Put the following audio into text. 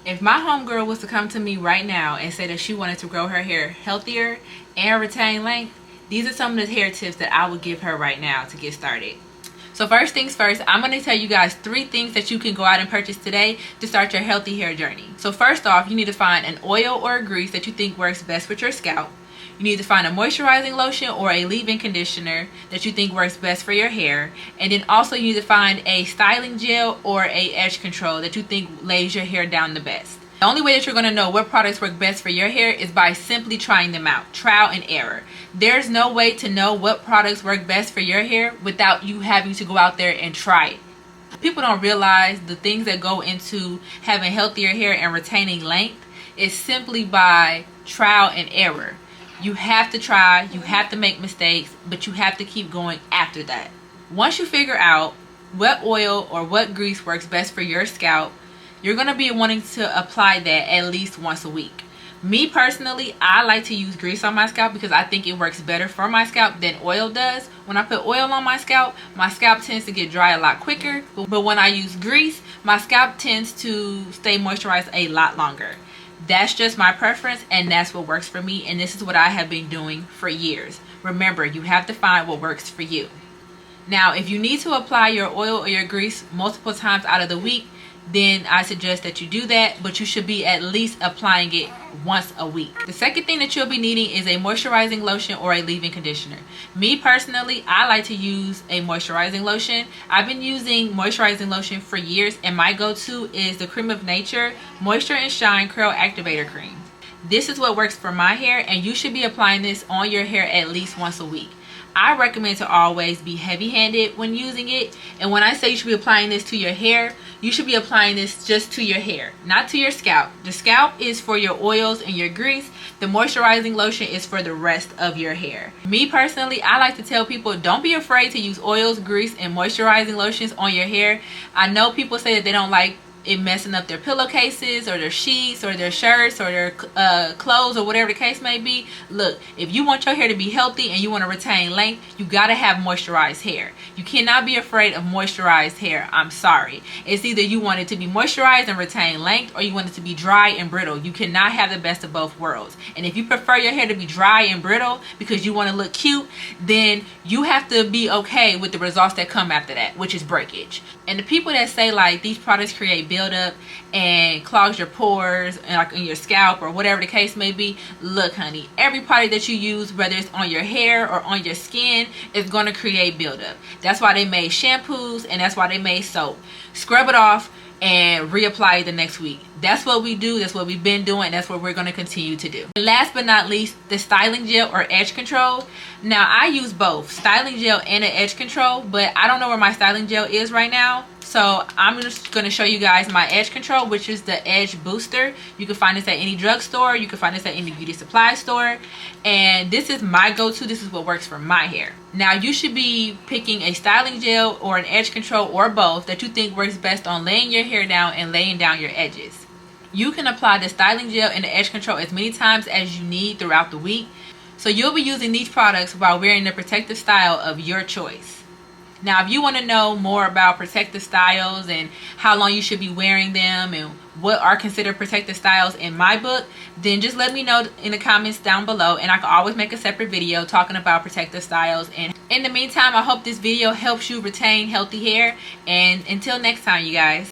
If my homegirl was to come to me right now and say that she wanted to grow her hair healthier and retain length, these are some of the hair tips that I would give her right now to get started. So first things first, I'm going to tell you guys 3 things that you can go out and purchase today to start your healthy hair journey. So first off, you need to find an oil or a grease that you think works best with your scalp. You need to find a moisturizing lotion or a leave-in conditioner that you think works best for your hair. And then also you need to find a styling gel or a edge control that you think lays your hair down the best. The only way that you're going to know what products work best for your hair is by simply trying them out. Trial and error. There's no way to know what products work best for your hair without you having to go out there and try it. People don't realize the things that go into having healthier hair and retaining length is simply by trial and error. You have to try, you have to make mistakes, but you have to keep going after that. Once you figure out what oil or what grease works best for your scalp, you're going to be wanting to apply that at least once a week. Me personally, I like to use grease on my scalp because I think it works better for my scalp than oil does. When I put oil on my scalp tends to get dry a lot quicker. But when I use grease, my scalp tends to stay moisturized a lot longer. That's just my preference, and that's what works for me, and this is what I have been doing for years. Remember, you have to find what works for you. Now, if you need to apply your oil or your grease multiple times out of the week, then I suggest that you do that, but you should be at least applying it once a week. The second thing that you'll be needing is a moisturizing lotion or a leave-in conditioner. Me personally, I like to use a moisturizing lotion. I've been using moisturizing lotion for years, and my go-to is the Cream of Nature Moisture and Shine Curl Activator Cream. This is what works for my hair, and you should be applying this on your hair at least once a week. I recommend to always be heavy-handed when using it, and when I say you should be applying this to your hair, you should be applying this just to your hair, not to your scalp. The scalp is for your oils and your grease. The moisturizing lotion is for the rest of your hair. Me personally, I like to tell people, don't be afraid to use oils, grease, and moisturizing lotions on your hair. I know people say that they don't like it messing up their pillowcases or their sheets or their shirts or their clothes or whatever the case may be. Look, if you want your hair to be healthy and you want to retain length, you got to have moisturized hair. You cannot be afraid of moisturized hair. I'm sorry. It's either you want it to be moisturized and retain length, or you want it to be dry and brittle. You cannot have the best of both worlds. And if you prefer your hair to be dry and brittle because you want to look cute, then you have to be okay with the results that come after that, which is breakage. And the people that say like these products create buildup and clogs your pores and like in your scalp or whatever the case may be, look honey, every product that you use, whether it's on your hair or on your skin, is going to create buildup. That's why they made shampoos, and that's why they made soap. Scrub it off and reapply it the next week. That's what we do. That's what we've been doing. That's what we're going to continue to do. And last but not least, the styling gel or edge control. Now I use both styling gel and an edge control, but I don't know where my styling gel is right now. So I'm just going to show you guys my edge control, which is the Edge Booster. You can find this at any drugstore. You can find this at any beauty supply store. And this is my go-to. This is what works for my hair. Now you should be picking a styling gel or an edge control or both that you think works best on laying your hair down and laying down your edges. You can apply the styling gel and the edge control as many times as you need throughout the week. So you'll be using these products while wearing the protective style of your choice. Now, if you want to know more about protective styles and how long you should be wearing them and what are considered protective styles in my book, then just let me know in the comments down below, and I can always make a separate video talking about protective styles. And in the meantime, I hope this video helps you retain healthy hair, and until next time, you guys.